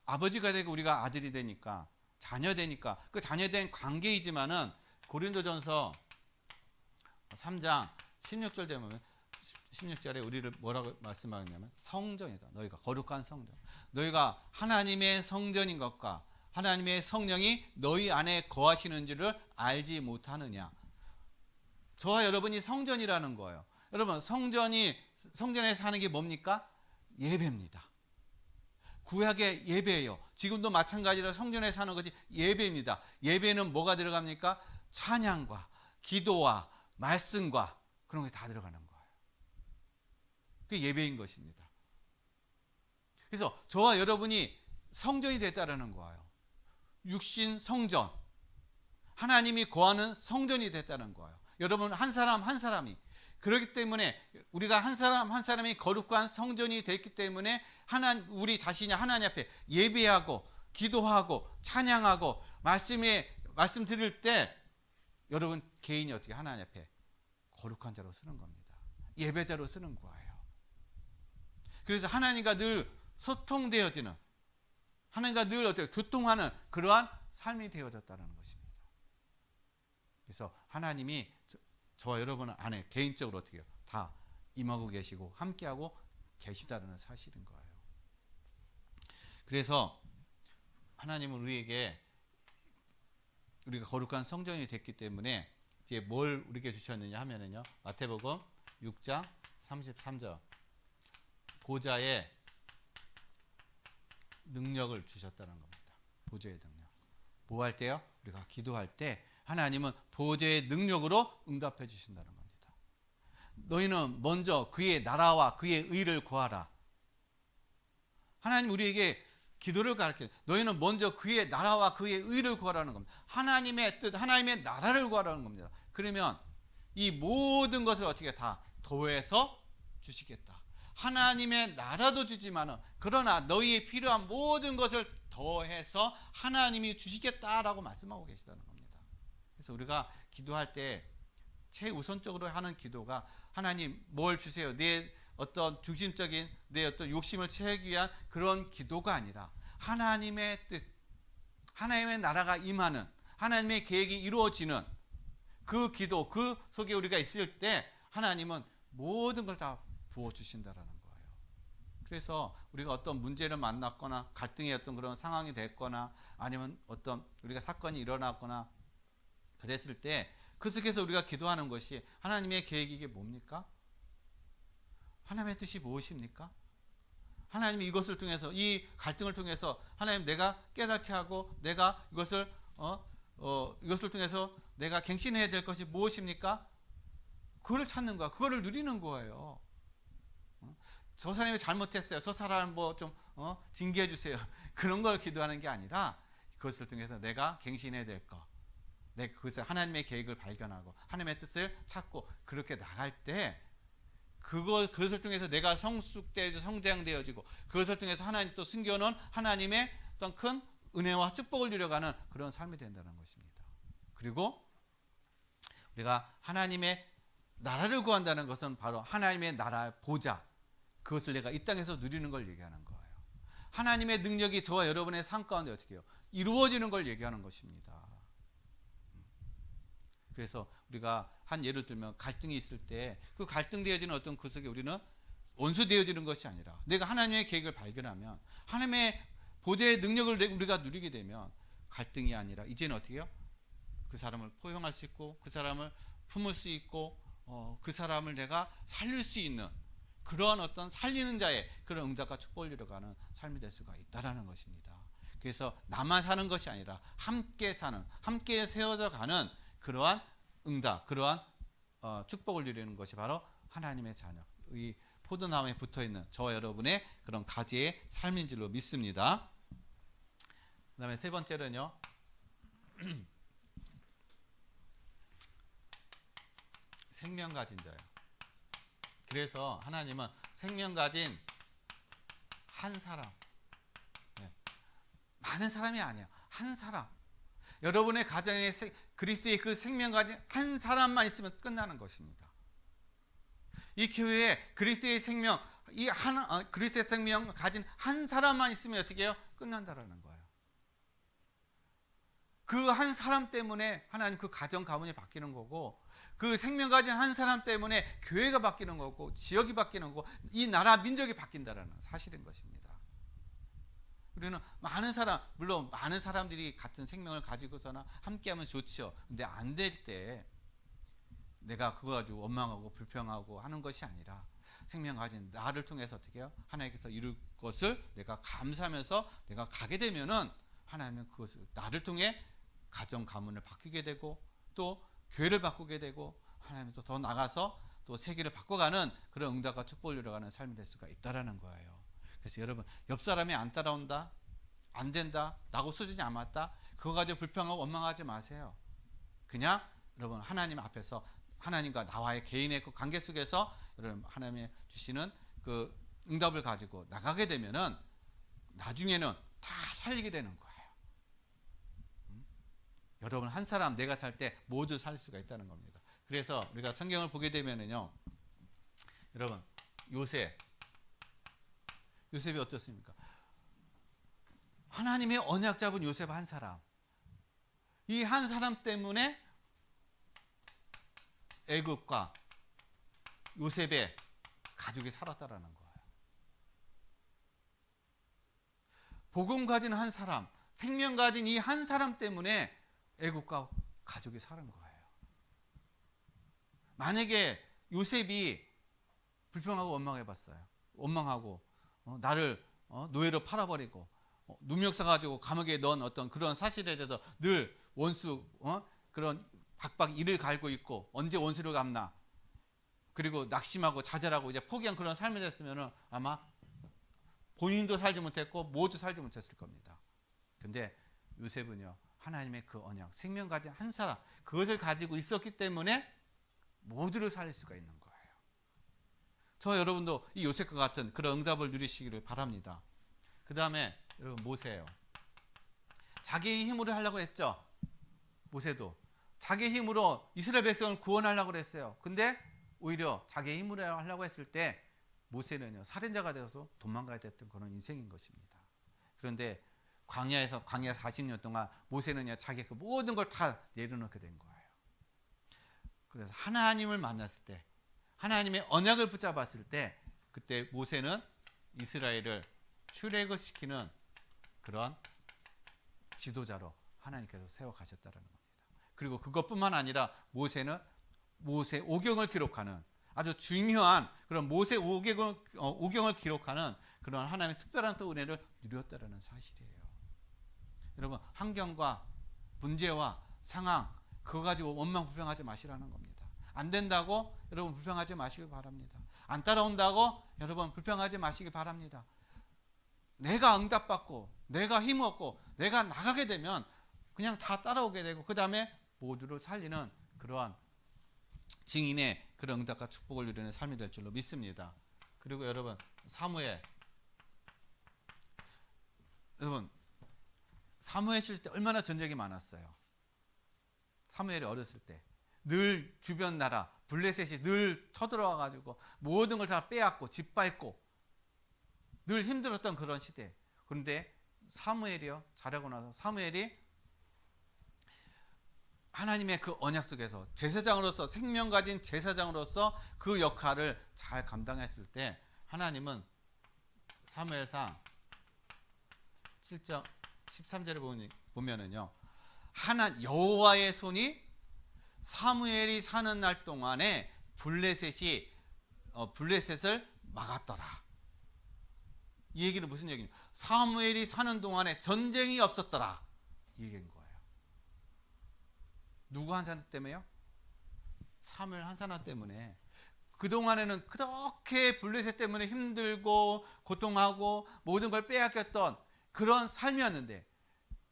아버지가 되고 우리가 아들이 되니까 자녀 되니까 그 자녀된 관계이지만은 고린도전서 3장 16절 되면 16절에 우리를 뭐라고 말씀하냐면 성전이다. 너희가 거룩한 성전. 너희가 하나님의 성전인 것과 하나님의 성령이 너희 안에 거하시는 줄을 알지 못하느냐. 저와 여러분이 성전이라는 거예요. 여러분 성전에서 하는 게 뭡니까? 예배입니다. 구약의 예배예요. 지금도 마찬가지로 성전에서 하는 것이 예배입니다. 예배는 뭐가 들어갑니까? 찬양과 기도와 말씀과 그런 것이 다 들어가는 거예요. 그게 예배인 것입니다. 그래서 저와 여러분이 성전이 됐다라는 거예요. 육신 성전, 하나님이 거하는 성전이 됐다는 거예요. 여러분 한 사람 한 사람이 그렇기 때문에 우리가 한 사람 한 사람이 거룩한 성전이 됐기 때문에 우리 자신이 하나님 앞에 예배하고 기도하고 찬양하고 말씀 드릴 때 여러분 개인이 어떻게 하나님 앞에 거룩한 자로 쓰는 겁니다. 예배자로 쓰는 거예요. 그래서 하나님과 늘 소통되어지는 하나님과 늘 어떻게 교통하는 그러한 삶이 되어졌다는 것입니다. 그래서 하나님이 저와 여러분 안에 개인적으로 어떻게 해요? 다 임하고 계시고 함께하고 계시다는 사실인 거예요. 그래서 하나님은 우리가 거룩한 성전이 됐기 때문에 이제 뭘 우리에게 주셨느냐 하면은요. 마태복음 6장 33절 보좌에 능력을 주셨다는 겁니다. 보좌의 능력. 뭐 할 때요? 우리가 기도할 때 하나님은 보좌의 능력으로 응답해 주신다는 겁니다. 너희는 먼저 그의 나라와 그의 의를 구하라. 하나님 우리에게 기도를 가르쳐요. 너희는 먼저 그의 나라와 그의 의를 구하라는 겁니다. 하나님의 뜻, 하나님의 나라를 구하라는 겁니다. 그러면 이 모든 것을 어떻게 다 더해서 주시겠다. 하나님의 나라도 주지만 그러나 너희의 필요한 모든 것을 더해서 하나님이 주시겠다라고 말씀하고 계시다는 겁니다. 그래서 우리가 기도할 때 최우선적으로 하는 기도가 하나님 뭘 주세요. 내 어떤 중심적인 내 어떤 욕심을 채우기 위한 그런 기도가 아니라 하나님의 뜻, 하나님의 나라가 임하는 하나님의 계획이 이루어지는 그 기도, 그 속에 우리가 있을 때 하나님은 모든 걸 다 부어주신다라는 거예요. 그래서 우리가 어떤 문제를 만났거나 갈등의 어떤 그런 상황이 됐거나 아니면 어떤 우리가 사건이 일어났거나 그랬을 때 그 속에서 우리가 기도하는 것이 하나님의 계획이 이게 뭡니까? 하나님의 뜻이 무엇입니까? 하나님이 이것을 통해서 이 갈등을 통해서 하나님 내가 깨닫게 하고 내가 이것을 이것을 통해서 내가 갱신해야 될 것이 무엇입니까? 그거를 찾는 거야. 그거를 누리는 거예요. 저 사람이 잘못했어요. 저 사람 뭐 좀 징계해 주세요. 그런 걸 기도하는 게 아니라 그것을 통해서 내가 갱신해야 될 것. 내가 그것을 하나님의 계획을 발견하고 하나님의 뜻을 찾고 그렇게 나갈 때 그것을 통해서 내가 성숙되어지고 성장되어지고 그것을 통해서 하나님 또 숨겨놓은 하나님의 어떤 큰 은혜와 축복을 누려가는 그런 삶이 된다는 것입니다. 그리고 우리가 하나님의 나라를 구한다는 것은 바로 하나님의 나라의 보좌, 그것을 내가 이 땅에서 누리는 걸 얘기하는 거예요. 하나님의 능력이 저와 여러분의 삶 가운데 어떻게 해요? 이루어지는 걸 얘기하는 것입니다. 그래서 우리가 한 예를 들면 갈등이 있을 때 그 갈등되어지는 어떤 그 속에 우리는 원수되어지는 것이 아니라 내가 하나님의 계획을 발견하면 하나님의 보좌의 능력을 우리가 누리게 되면 갈등이 아니라 이제는 어떻게 해요? 그 사람을 포용할 수 있고 그 사람을 품을 수 있고 그 사람을 내가 살릴 수 있는 그러한 어떤 살리는 자의 그런 응답과 축복을 이뤄가는 삶이 될 수가 있다라는 것입니다. 그래서 나만 사는 것이 아니라 함께 사는, 함께 세워져 가는 그러한 응답, 그러한 축복을 누리는 것이 바로 하나님의 자녀, 이 포도나무에 붙어있는 저와 여러분의 그런 가지의 삶인 줄로 믿습니다. 그 다음에 세 번째는요, 생명 가진 자예요. 그래서 하나님은 생명 가진 한 사람, 많은 사람이 아니야, 한 사람. 여러분의 가정에 그리스도의 그 생명 가진 한 사람만 있으면 끝나는 것입니다. 이 교회에 그리스도의 생명, 그리스도의 생명 가진 한 사람만 있으면 어떻게 해요? 끝난다라는 거예요. 그 한 사람 때문에 하나님 그 가정 가문이 바뀌는 거고, 그 생명 가진 한 사람 때문에 교회가 바뀌는 거고, 지역이 바뀌는 거고, 이 나라 민족이 바뀐다라는 사실인 것입니다. 우리는 많은 사람, 물론 많은 사람들이 같은 생명을 가지고서나 함께하면 좋죠. 근데 안 될 때 내가 그거 가지고 원망하고 불평하고 하는 것이 아니라 생명 가진 나를 통해서 어떻게 해요? 하나님께서 이룰 것을 내가 감사하면서 내가 가게 되면은 하나님은 그것을 나를 통해 가정 가문을 바꾸게 되고 또 교회를 바꾸게 되고 하나님께서 더 나가서 또 세계를 바꿔가는 그런 응답과 축복을 이뤄가는 삶이 될 수가 있다라는 거예요. 그래서 여러분, 옆 사람이 안 따라온다, 안 된다, 나하고 수준이 안 맞다, 그거 가지고 불평하고 원망하지 마세요. 그냥 여러분 하나님 앞에서 하나님과 나와의 개인의 그 관계 속에서 여러분 하나님이 주시는 그 응답을 가지고 나가게 되면은 나중에는 다 살리게 되는 거예요. 여러분 한 사람 내가 살 때 모두 살 수가 있다는 겁니다. 그래서 우리가 성경을 보게 되면은요, 여러분 요셉이 어떻습니까? 하나님의 언약 잡은 요셉 한 사람, 이 한 사람 때문에 애굽과 요셉의 가족이 살았다라는 거예요. 복음 가진 한 사람, 생명 가진 이 한 사람 때문에 애굽과 가족이 사는 거예요. 만약에 요셉이 불평하고 원망해봤어요. 원망하고 나를 노예로 팔아버리고 누명 써가지고 감옥에 넣은 어떤 그런 사실에 대해서 늘 원수 그런 박박 이를 갈고 있고 언제 원수를 갚나, 그리고 낙심하고 좌절하고 이제 포기한 그런 삶이 됐으면은 아마 본인도 살지 못했고 모두 살지 못했을 겁니다. 근데 요셉은요, 하나님의 그 언약, 생명 가진 한 사람, 그것을 가지고 있었기 때문에 모두를 살릴 수가 있는 거예요. 저 여러분도 이 요셉과 같은 그런 응답을 누리시기를 바랍니다. 그 다음에 여러분 모세예요. 자기의 힘으로 하려고 했죠. 모세도 자기의 힘으로 이스라엘 백성을 구원하려고 했어요. 근데 오히려 자기의 힘으로 하려고 했을 때 모세는요, 살인자가 되어서 도망가야 됐던 그런 인생인 것입니다. 그런데 광야 40년 동안 모세는요, 자기의 그 모든 걸 다 내려놓게 된 거예요. 그래서 하나님을 만났을 때, 하나님의 언약을 붙잡았을 때, 그때 모세는 이스라엘을 출애굽시키는 그런 지도자로 하나님께서 세워 가셨다는 겁니다. 그리고 그것뿐만 아니라 모세는 모세 오경을 기록하는 아주 중요한 그런 모세 오경을 기록하는 그런 하나님의 특별한 또 은혜를 누렸다는 사실이에요. 여러분, 환경과 문제와 상황 그거 가지고 원망 불평하지 마시라는 겁니다. 안 된다고 여러분 불평하지 마시기 바랍니다. 안 따라온다고 여러분 불평하지 마시기 바랍니다. 내가 응답받고 내가 힘없고 내가 나가게 되면 그냥 다 따라오게 되고 그 다음에 모두를 살리는 그러한 증인의 그런 응답과 축복을 누리는 삶이 될 줄로 믿습니다. 그리고 여러분 사무엘, 여러분 사무엘 있을 때 얼마나 전쟁이 많았어요. 사무엘이 어렸을 때 늘 주변 나라 블레셋이 늘 쳐들어와 가지고 모든 걸 다 빼앗고 짓밟고 늘 힘들었던 그런 시대. 그런데 사무엘이요, 자라고 나서 사무엘이 하나님의 그 언약 속에서 제사장으로서, 생명 가진 제사장으로서 그 역할을 잘 감당했을 때 하나님은 사무엘상 7장 13절에 보면은요, 여호와의 손이 사무엘이 사는 날 동안에 블레셋을 막았더라. 이 얘기는 무슨 얘기냐? 사무엘이 사는 동안에 전쟁이 없었더라. 이 얘기인 거예요. 누구 한 사람 때문에요? 사무엘 한 사람 때문에. 그동안에는 그렇게 블레셋 때문에 힘들고 고통하고 모든 걸 빼앗겼던 그런 삶이었는데,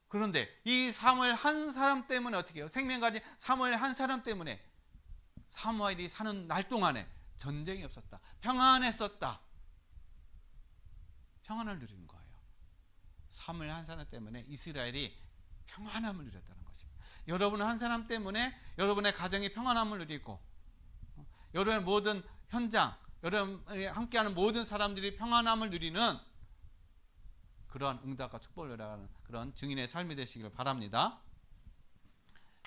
그런데 이 사무엘 한 사람 때문에 어떻게 해요? 생명 가진 사무엘 한 사람 때문에 사무엘이 사는 날 동안에 전쟁이 없었다. 평안했었다. 평안을 누리는 거예요. 사무엘 한 사람 때문에 이스라엘이 평안함을 누렸다는 것입니다. 여러분은 한 사람 때문에 여러분의 가정이 평안함을 누리고, 여러분의 모든 현장, 여러분이 함께하는 모든 사람들이 평안함을 누리는 그러한 응답과 축복을 누려가는 그런 증인의 삶이 되시길 바랍니다.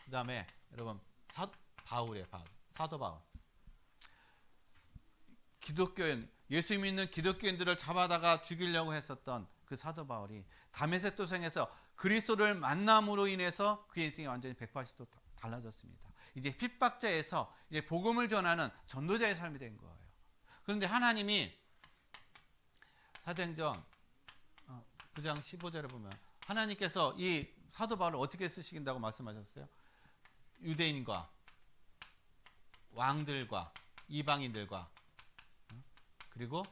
그 다음에 여러분 사도 바울. 기독교인, 예수 믿는 기독교인들을 잡아다가 죽이려고 했었던 그 사도 바울이 다메섹 도상에서 그리스도를 만남으로 인해서 그의 인생이 완전히 180도 달라졌습니다. 이제 핍박자에서 이제 복음을 전하는 전도자의 삶이 된 거예요. 그런데 하나님이 사도행전 9장 15절에 보면 하나님께서 이 사도 바울을 어떻게 쓰시긴다고 말씀하셨어요? 유대인과 왕들과 이방인들과 그리고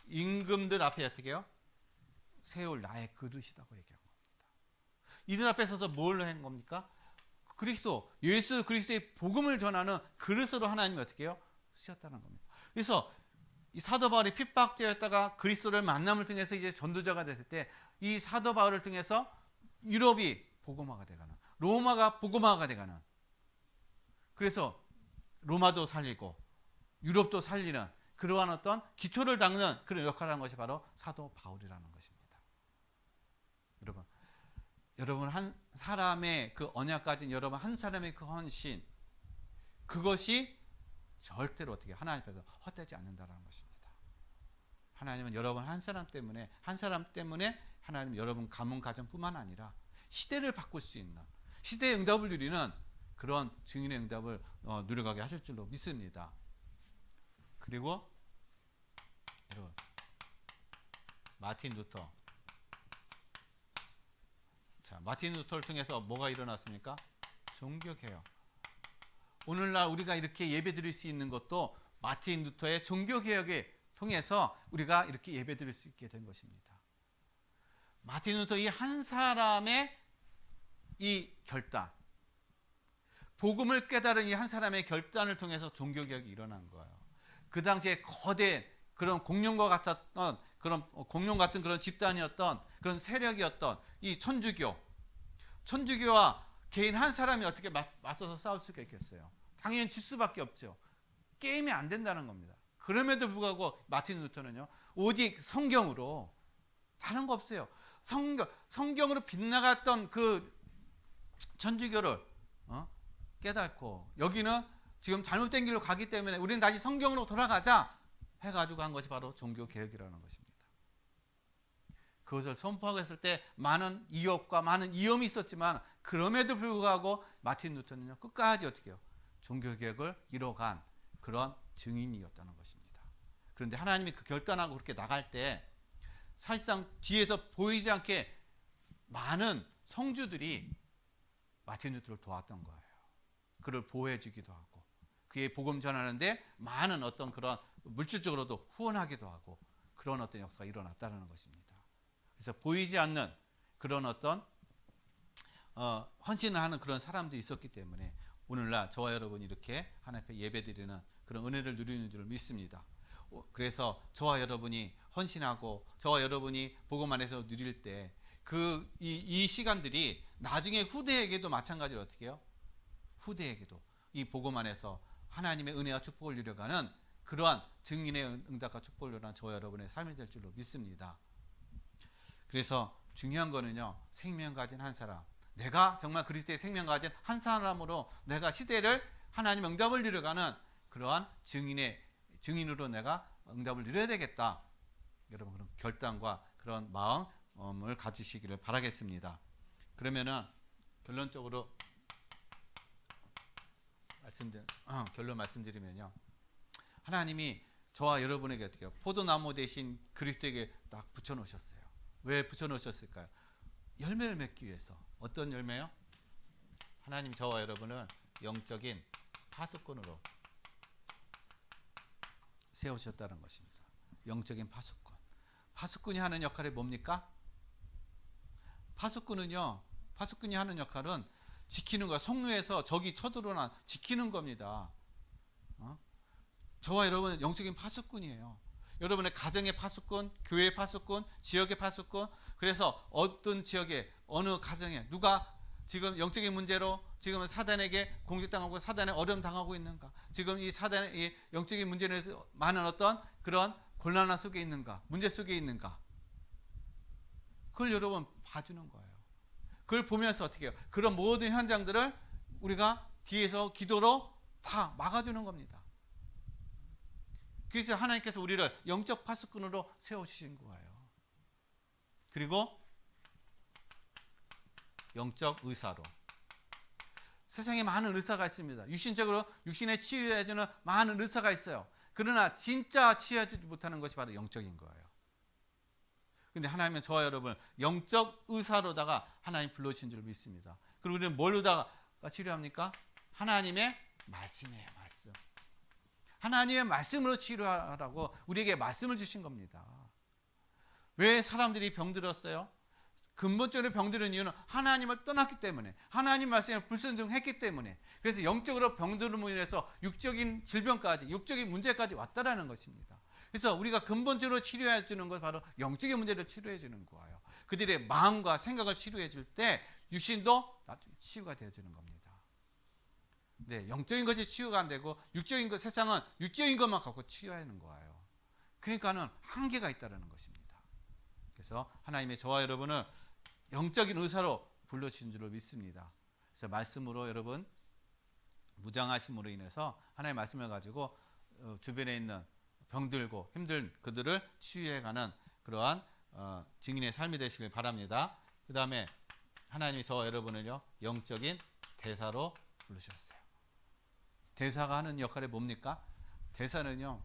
임금들 앞에 어떻게 해요? 세울 나의 그릇이라고 얘기한 겁니다. 이들 앞에 서서 뭘 한 겁니까? 예수 그리스도의 복음을 전하는 그릇으로 하나님이 어떻게 해요? 쓰셨다는 겁니다. 그래서 이 사도 바울이 핍박자였다가 그리스도를 만남을 통해서 이제 전도자가 됐을 때 이 사도 바울을 통해서 유럽이 복음화가 돼가는, 로마가 복음화가 돼가는, 그래서 로마도 살리고 유럽도 살리는 그러한 어떤 기초를 닦는 그런 역할을 한 것이 바로 사도 바울이라는 것입니다. 여러분 한 사람의 그 언약 가진 여러분 한 사람의 그 헌신, 그것이 절대로 어떻게 하나님 앞에서 헛되지 않는다는 것입니다. 하나님은 여러분 한 사람 때문에 하나님 여러분 가문 가정뿐만 아니라 시대를 바꿀 수 있는, 시대의 응답을 누리는 그런 증인의 응답을 누려가게 하실 줄로 믿습니다. 그리고 여러분 마틴 루터 자, 마틴 루터를 통해서 뭐가 일어났습니까? 종교개혁. 오늘날 우리가 이렇게 예배 드릴 수 있는 것도 마틴 루터의 종교개혁에 통해서 우리가 이렇게 예배 드릴 수 있게 된 것입니다. 마틴 루터 이 한 사람의 이 결단, 복음을 깨달은 이 한 사람의 결단을 통해서 종교개혁이 일어난 거예요. 그 당시에 거대 그런 공룡과 같았던 그런 공룡 같은 그런 집단이었던 그런 세력이었던 이 천주교와 개인 한 사람이 어떻게 맞서서 싸울 수가 있겠어요? 당연히 질 수밖에 없죠. 게임이 안 된다는 겁니다. 그럼에도 불구하고 마틴 루터는요, 오직 성경으로, 다른 거 없어요. 성경으로 빗나갔던 그 천주교를 깨닫고, 여기는 지금 잘못된 길로 가기 때문에 우리는 다시 성경으로 돌아가자 해가지고 한 것이 바로 종교개혁이라는 것입니다. 그것을 선포하고 했을 때 많은 이업과 많은 위험이 있었지만, 그럼에도 불구하고 마틴 루터는요, 끝까지 어떻게 해요? 종교개혁을 이뤄간 그런 증인이었다는 것입니다. 그런데 하나님이 그 결단하고 그렇게 나갈 때 사실상 뒤에서 보이지 않게 많은 성주들이 마틴 루터를 도왔던 거예요. 그를 보호해 주기도 하고, 그의 복음 전하는데 많은 어떤 그런 물질적으로도 후원하기도 하고, 그런 어떤 역사가 일어났다는 것입니다. 그래서 보이지 않는 그런 어떤 헌신을 하는 그런 사람들이 있었기 때문에 오늘날 저와 여러분이 이렇게 하나님 앞에 예배드리는 그런 은혜를 누리는 줄 믿습니다. 그래서 저와 여러분이 헌신하고 저와 여러분이 복음 안에서 누릴 때 이 시간들이 나중에 후대에게도 마찬가지로 어떻게 해요? 후대에게도 이 복음 안에서 하나님의 은혜와 축복을 누려가는 그러한 증인의 응답과 축복을 누려가는 저와 여러분의 삶이 될 줄로 믿습니다. 그래서 중요한 거는요, 생명 가진 한 사람, 내가 정말 그리스도의 생명 가진 한 사람으로 내가 시대를 하나님의 응답을 누려가는 그러한 증인으로 내가 응답을 누려야 되겠다. 여러분 그런 결단과 그런 마음을 가지시기를 바라겠습니다. 그러면은 결론적으로 결론 말씀드리면요, 하나님이 저와 여러분에게 어떻게 해요? 포도나무 대신 그리스도에게 딱 붙여놓으셨어요. 왜 붙여놓으셨을까요? 열매를 맺기 위해서. 어떤 열매요? 하나님 저와 여러분을 영적인 파수꾼으로 세우셨다는 것입니다. 영적인 파수꾼. 파수꾼이 하는 역할이 뭡니까? 파수꾼이 하는 역할은 지키는 거야. 성루에서 적이 쳐들어오나 지키는 겁니다. 저와 여러분은 영적인 파수꾼이에요. 여러분의 가정의 파수꾼, 교회의 파수꾼, 지역의 파수꾼. 그래서 어떤 지역에, 어느 가정에 누가 지금 영적인 문제로 지금 사단에게 공격당하고 사단에 어려움 당하고 있는가, 지금 이 사단의 영적인 문제로 해서 많은 어떤 그런 곤란 속에 있는가, 문제 속에 있는가, 그걸 여러분 봐주는 거예요. 그걸 보면서 어떻게 해요? 그런 모든 현장들을 우리가 뒤에서 기도로 다 막아주는 겁니다. 그래서 하나님께서 우리를 영적 파수꾼으로 세워주신 거예요. 그리고 영적 의사로. 세상에 많은 의사가 있습니다. 육신적으로 육신에 치유해주는 많은 의사가 있어요. 그러나 진짜 치유해주지 못하는 것이 바로 영적인 거예요. 근데 하나님은 저와 여러분을 영적 의사로다가 하나님 불러주신 줄 믿습니다. 그리고 우리는 뭘로다가 치료합니까? 하나님의 말씀이에요. 말씀. 하나님의 말씀으로 치료하라고 우리에게 말씀을 주신 겁니다. 왜 사람들이 병들었어요? 근본적으로 병드는 이유는 하나님을 떠났기 때문에, 하나님 말씀에 불순종했기 때문에. 그래서 영적으로 병들음으로 인해서 육적인 질병까지, 육적인 문제까지 왔다라는 것입니다. 그래서 우리가 근본적으로 치료해 주는 것 바로 영적인 문제를 치료해 주는 거예요. 그들의 마음과 생각을 치료해 줄 때 육신도 나중에 치유가 되어 주는 겁니다. 네, 영적인 것이 치유가 안 되고 육적인 것, 세상은 육적인 것만 갖고 치유하는 거예요. 그러니까는 한계가 있다는 것입니다. 그래서 하나님의 저와 여러분을 영적인 의사로 불러주신 줄로 믿습니다. 그래서 말씀으로 여러분 무장하심으로 인해서 하나님의 말씀을 가지고 주변에 있는 병들고 힘든 그들을 치유해가는 그러한 증인의 삶이 되시길 바랍니다. 그 다음에 하나님이 저와 여러분을요 영적인 대사로 부르셨어요. 대사가 하는 역할이 뭡니까? 대사는요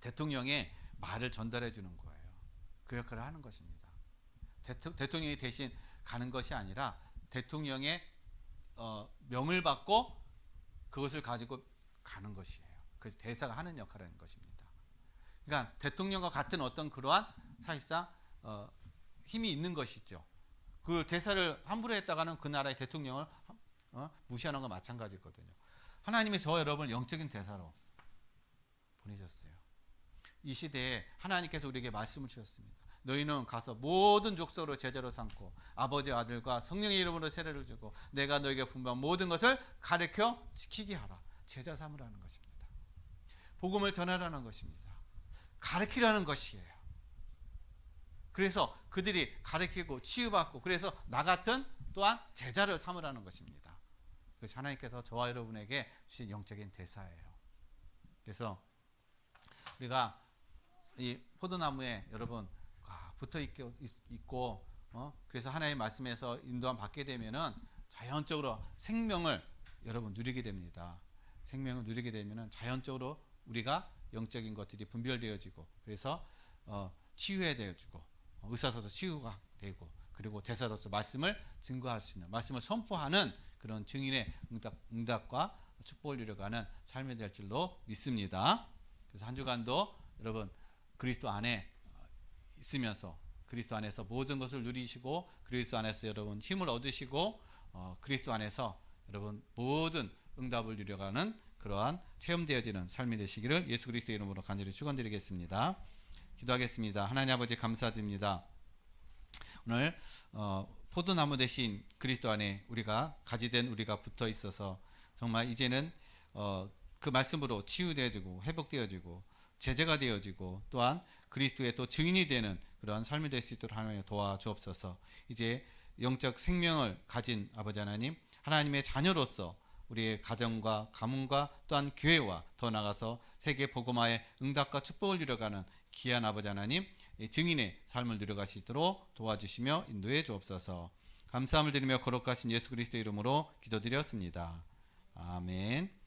대통령의 말을 전달해 주는 거예요. 그 역할을 하는 것입니다. 대통령이 대신 가는 것이 아니라 대통령의 명을 받고 그것을 가지고 가는 것이에요. 그래서 대사가 하는 역할을 하는 것입니다. 그러니까 대통령과 같은 어떤 그러한 사실상 힘이 있는 것이죠. 그 대사를 함부로 했다가는 그 나라의 대통령을 무시하는 것과 마찬가지거든요. 하나님이 저 여러분을 영적인 대사로 보내셨어요. 이 시대에 하나님께서 우리에게 말씀을 주셨습니다. 너희는 가서 모든 족속으로 제자로 삼고 아버지 아들과 성령의 이름으로 세례를 주고 내가 너희에게 분부한 모든 것을 가르쳐 지키게 하라. 제자 삼으라는 것입니다. 복음을 전하라는 것입니다. 가르치라는 것이에요. 그래서 그들이 가르치고 치유받고 그래서 나 같은 또한 제자를 삼으라는 것입니다. 그래서 하나님께서 저와 여러분에게 주신 영적인 대사예요. 그래서 우리가 이 포도나무에 여러분 붙어 있고 그래서 하나님의 말씀에서 인도함 받게 되면은 자연적으로 생명을 여러분 누리게 됩니다. 생명을 누리게 되면은 자연적으로 우리가 영적인 것들이 분별되어지고 그래서 치유해되어지고 의사로서 치유가 되고 그리고 대사로서 말씀을 증거할 수 있는 말씀을 선포하는 그런 증인의 응답과 축복을 누려가는 삶이 될 줄로 믿습니다. 그래서 한 주간도 여러분 그리스도 안에 있으면서 그리스도 안에서 모든 것을 누리시고 그리스도 안에서 여러분 힘을 얻으시고 그리스도 안에서 여러분 모든 응답을 누려가는 그러한 체험되어지는 삶이 되시기를 예수 그리스도의 이름으로 간절히 축원드리겠습니다. 기도하겠습니다. 하나님 아버지 감사드립니다. 오늘 포도나무 대신 그리스도 안에 우리가 가지된 우리가 붙어 있어서 정말 이제는 그 말씀으로 치유되어지고 회복되어지고 제재가 되어지고 또한 그리스도의 또 증인이 되는 그러한 삶이 될 수 있도록 하나님 도와주옵소서. 이제 영적 생명을 가진 아버지 하나님, 하나님의 자녀로서 우리의 가정과 가문과 또한 교회와 더 나아가서 세계 복음화의 응답과 축복을 누려가는 귀한 아버지 하나님, 증인의 삶을 누려갈 수 있도록 도와주시며 인도해 주옵소서. 감사함을 드리며 거룩하신 예수 그리스도의 이름으로 기도드렸습니다. 아멘.